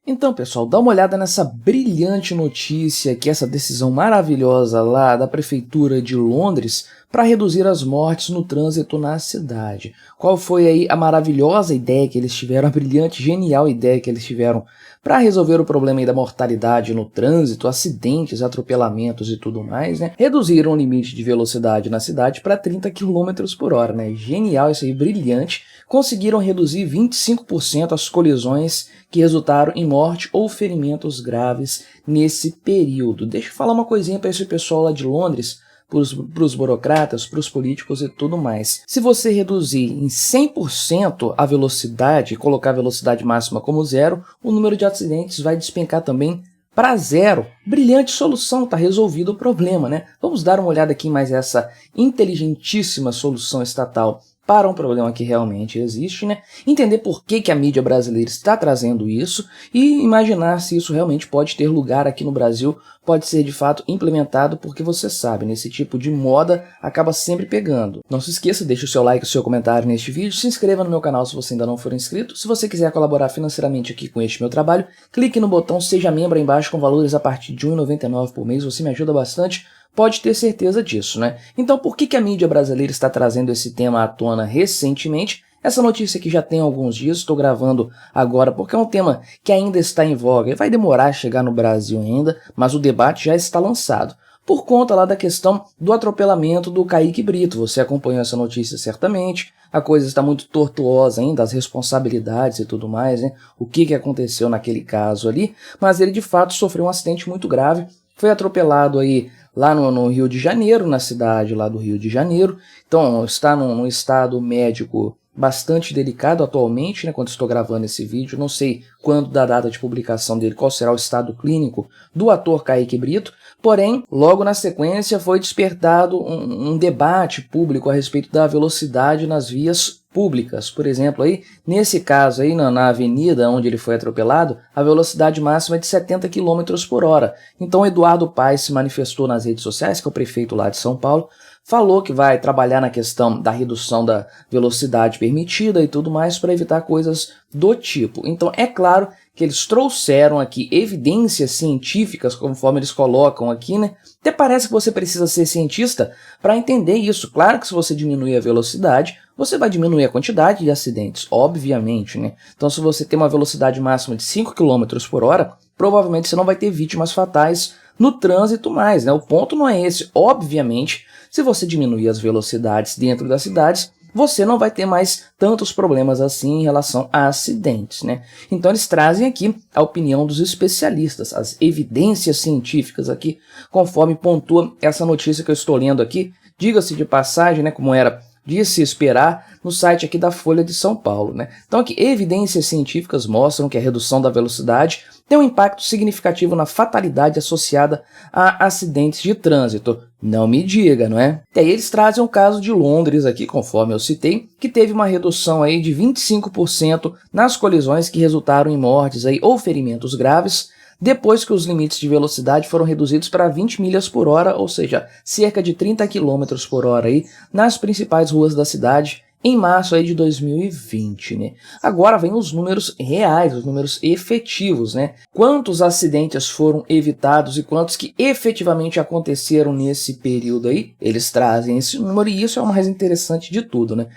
Então, pessoal, dá uma olhada nessa brilhante notícia que essa decisão maravilhosa lá da Prefeitura de Londres para reduzir as mortes no trânsito na cidade. Qual foi aí a maravilhosa ideia que eles tiveram, a brilhante, genial ideia que eles tiveram para resolver o problema aí da mortalidade no trânsito, acidentes, atropelamentos e tudo mais, né? Reduziram o limite de velocidade na cidade para 30 km por hora, né? Genial isso aí, brilhante. Conseguiram reduzir 25% as colisões que resultaram em morte ou ferimentos graves nesse período. Deixa eu falar uma coisinha para esse pessoal lá de Londres, para os burocratas, para os políticos e tudo mais. Se você reduzir em 100% a velocidade e colocar a velocidade máxima como zero, o número de acidentes vai despencar também para zero. Brilhante solução, tá resolvido o problema, né? Vamos dar uma olhada aqui em mais essa inteligentíssima solução estatal para um problema que realmente existe, né? Entender por que a mídia brasileira está trazendo isso e imaginar se isso realmente pode ter lugar aqui no Brasil, pode ser de fato implementado, porque você sabe, nesse tipo de moda acaba sempre pegando. Não se esqueça, deixe o seu like, o seu comentário neste vídeo, se inscreva no meu canal se você ainda não for inscrito. Se você quiser colaborar financeiramente aqui com este meu trabalho, clique no botão Seja Membro aí embaixo com valores a partir de R$ 1,99 por mês, você me ajuda bastante. Pode ter certeza disso, né? Então, por que a mídia brasileira está trazendo esse tema à tona recentemente? Essa notícia aqui já tem alguns dias, estou gravando agora porque é um tema que ainda está em voga e vai demorar a chegar no Brasil ainda, mas o debate já está lançado. Por conta lá da questão do atropelamento do Kaique Brito, você acompanhou essa notícia certamente, a coisa está muito tortuosa ainda, as responsabilidades e tudo mais, né? O que aconteceu naquele caso ali, mas ele de fato sofreu um acidente muito grave, foi atropelado aí lá no Rio de Janeiro, na cidade lá do Rio de Janeiro. Então está num estado médico bastante delicado atualmente, né, quando estou gravando esse vídeo. Não sei quando da data de publicação dele, qual será o estado clínico do ator Kaique Brito, porém, logo na sequência foi despertado um debate público a respeito da velocidade nas vias públicas. Por exemplo, aí, nesse caso aí, na avenida onde ele foi atropelado, a velocidade máxima é de 70 km por hora. Então, Eduardo Paes se manifestou nas redes sociais, que é o prefeito lá de São Paulo, falou que vai trabalhar na questão da redução da velocidade permitida e tudo mais para evitar coisas do tipo. Então, é claro que eles trouxeram aqui evidências científicas, conforme eles colocam aqui, né? Até parece que você precisa ser cientista para entender isso. Claro que se você diminuir a velocidade, você vai diminuir a quantidade de acidentes, obviamente, né? Então, se você tem uma velocidade máxima de 5 km por hora, provavelmente você não vai ter vítimas fatais no trânsito mais, né? O ponto não é esse. Obviamente, se você diminuir as velocidades dentro das cidades, você não vai ter mais tantos problemas assim em relação a acidentes, né? Então eles trazem aqui a opinião dos especialistas, as evidências científicas aqui, conforme pontua essa notícia que eu estou lendo aqui. Diga-se de passagem, né, como era de se esperar no site aqui da Folha de São Paulo, né? Então aqui, evidências científicas mostram que a redução da velocidade tem um impacto significativo na fatalidade associada a acidentes de trânsito. Não me diga, não é? E aí eles trazem o caso de Londres aqui, conforme eu citei, que teve uma redução aí de 25% nas colisões que resultaram em mortes aí, ou ferimentos graves, depois que os limites de velocidade foram reduzidos para 20 milhas por hora, ou seja, cerca de 30 km por hora aí, nas principais ruas da cidade, em março aí de 2020, né? Agora vem os números reais, os números efetivos, né? Quantos acidentes foram evitados e quantos que efetivamente aconteceram nesse período aí? Eles trazem esse número e isso é o mais interessante de tudo, né?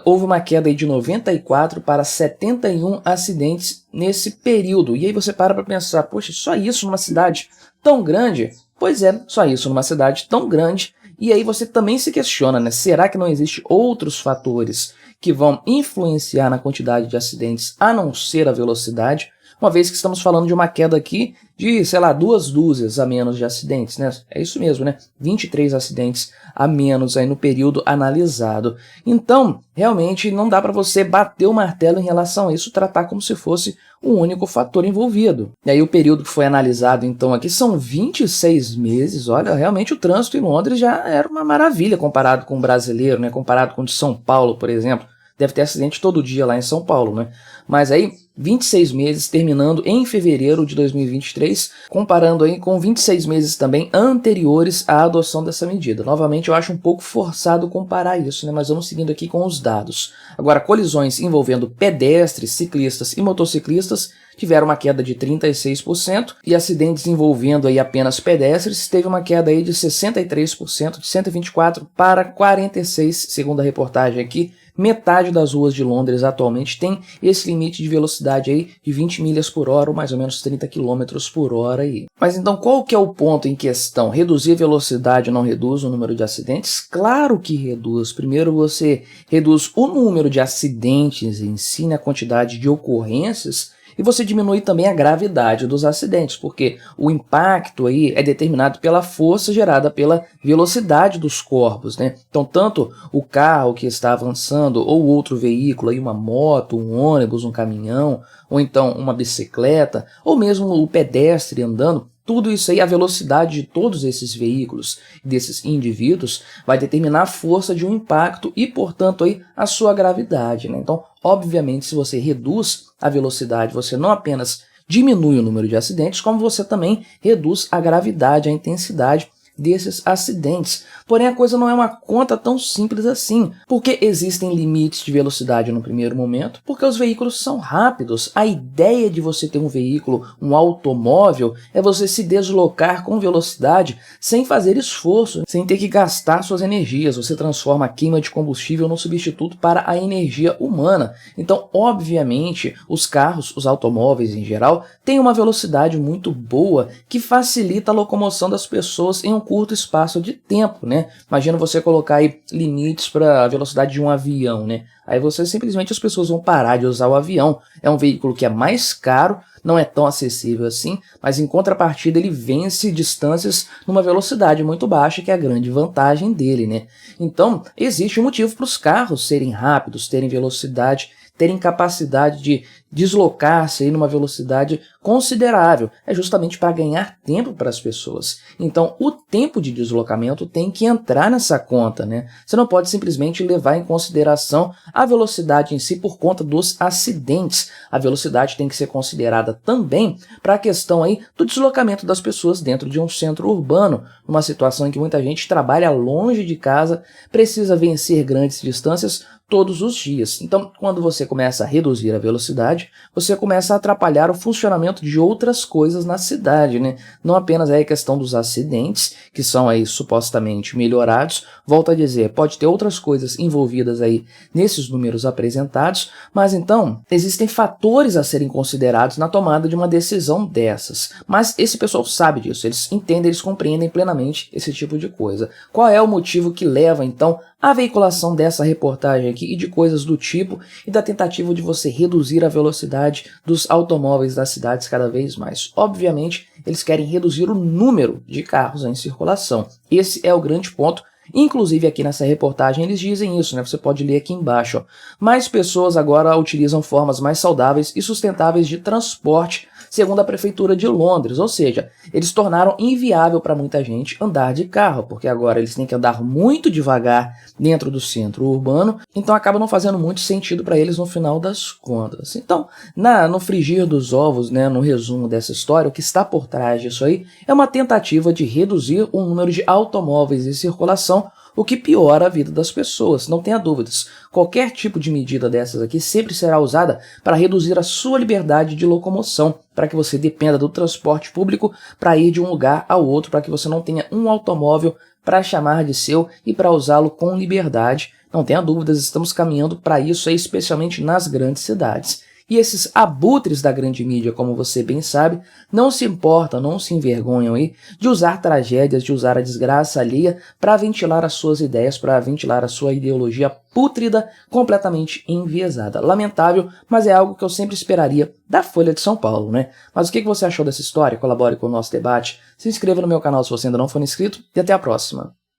Houve uma queda aí de 94 para 71 acidentes nesse período. E aí você para pensar, poxa, só isso numa cidade tão grande? Pois é, só isso numa cidade tão grande. E aí você também se questiona, né? Será que não existem outros fatores que vão influenciar na quantidade de acidentes a não ser a velocidade? Uma vez que estamos falando de uma queda aqui de, sei lá, 2 dúzias a menos de acidentes, né? É isso mesmo, né? 23 acidentes a menos aí no período analisado. Então, realmente não dá para você bater o martelo em relação a isso, tratar como se fosse um único fator envolvido. E aí o período que foi analisado, então, aqui são 26 meses. Olha, realmente o trânsito em Londres já era uma maravilha comparado com o brasileiro, né? Comparado com o de São Paulo, por exemplo. deve ter acidente todo dia lá em São Paulo, né? Mas aí, 26 meses terminando em fevereiro de 2023, comparando aí com 26 meses também anteriores à adoção dessa medida. Novamente, eu acho um pouco forçado comparar isso, né? Mas vamos seguindo aqui com os dados. Agora, colisões envolvendo pedestres, ciclistas e motociclistas tiveram uma queda de 36% e acidentes envolvendo aí apenas pedestres teve uma queda aí de 63%, de 124 para 46, segundo a reportagem aqui. Metade das ruas de Londres atualmente tem esse limite de velocidade aí de 20 milhas por hora ou mais ou menos 30 quilômetros por hora aí. Mas então qual que é o ponto em questão? Reduzir a velocidade não reduz o número de acidentes? Claro que reduz. Primeiro você reduz o número de acidentes em si, né, a quantidade de ocorrências, e você diminui também a gravidade dos acidentes, porque o impacto aí é determinado pela força gerada pela velocidade dos corpos, né? Então, tanto o carro que está avançando ou outro veículo, aí uma moto, um ônibus, um caminhão, ou então uma bicicleta, ou mesmo o pedestre andando, tudo isso aí, a velocidade de todos esses veículos, desses indivíduos, vai determinar a força de um impacto e, portanto, aí, a sua gravidade, né? Então, obviamente, se você reduz a velocidade, você não apenas diminui o número de acidentes, como você também reduz a gravidade, a intensidade desses acidentes. Porém, a coisa não é uma conta tão simples assim, porque existem limites de velocidade no primeiro momento, porque os veículos são rápidos. A ideia de você ter um veículo, um automóvel, é você se deslocar com velocidade sem fazer esforço, sem ter que gastar suas energias. Você transforma a queima de combustível no substituto para a energia humana. Então, obviamente, os carros, os automóveis em geral, têm uma velocidade muito boa que facilita a locomoção das pessoas em um curto espaço de tempo, né? Imagina você colocar aí limites para a velocidade de um avião, né? Aí você simplesmente as pessoas vão parar de usar o avião. É um veículo que é mais caro, não é tão acessível assim, mas em contrapartida ele vence distâncias numa velocidade muito baixa, que é a grande vantagem dele, né? Então, existe um motivo para os carros serem rápidos, terem velocidade, terem capacidade de deslocar-se aí numa velocidade considerável. É justamente para ganhar tempo para as pessoas. Então, o tempo de deslocamento tem que entrar nessa conta, né? Você não pode simplesmente levar em consideração a velocidade em si por conta dos acidentes. A velocidade tem que ser considerada também para a questão aí do deslocamento das pessoas dentro de um centro urbano, numa situação em que muita gente trabalha longe de casa, precisa vencer grandes distâncias todos os dias. Então, quando você começa a reduzir a velocidade, você começa a atrapalhar o funcionamento de outras coisas na cidade, né? Não apenas aí a questão dos acidentes, que são aí supostamente melhorados, volto a dizer, pode ter outras coisas envolvidas aí nesses números apresentados, mas então existem fatores a serem considerados na tomada de uma decisão dessas. Mas esse pessoal sabe disso, eles entendem, eles compreendem plenamente esse tipo de coisa. Qual é o motivo que leva então à veiculação dessa reportagem aqui e de coisas do tipo e da tentativa de você reduzir a velocidade dos automóveis das cidades cada vez mais? Obviamente, eles querem reduzir o número de carros em circulação. Esse é o grande ponto. Inclusive aqui nessa reportagem eles dizem isso, né? Você pode ler aqui embaixo. Ó. Mais pessoas agora utilizam formas mais saudáveis e sustentáveis de transporte, segundo a Prefeitura de Londres. Ou seja, eles tornaram inviável para muita gente andar de carro, porque agora eles têm que andar muito devagar dentro do centro urbano, então acaba não fazendo muito sentido para eles no final das contas. Então, no frigir dos ovos, né, no resumo dessa história, o que está por trás disso aí é uma tentativa de reduzir o número de automóveis em circulação, o que piora a vida das pessoas, não tenha dúvidas. Qualquer tipo de medida dessas aqui sempre será usada para reduzir a sua liberdade de locomoção, para que você dependa do transporte público para ir de um lugar ao outro, para que você não tenha um automóvel para chamar de seu e para usá-lo com liberdade. Não tenha dúvidas, estamos caminhando para isso aí, especialmente nas grandes cidades. E esses abutres da grande mídia, como você bem sabe, não se importam, não se envergonham aí de usar tragédias, de usar a desgraça alheia para ventilar as suas ideias, para ventilar a sua ideologia pútrida, completamente enviesada. Lamentável, mas é algo que eu sempre esperaria da Folha de São Paulo, né? Mas o que você achou dessa história? Colabore com o nosso debate, se inscreva no meu canal se você ainda não for inscrito e até a próxima.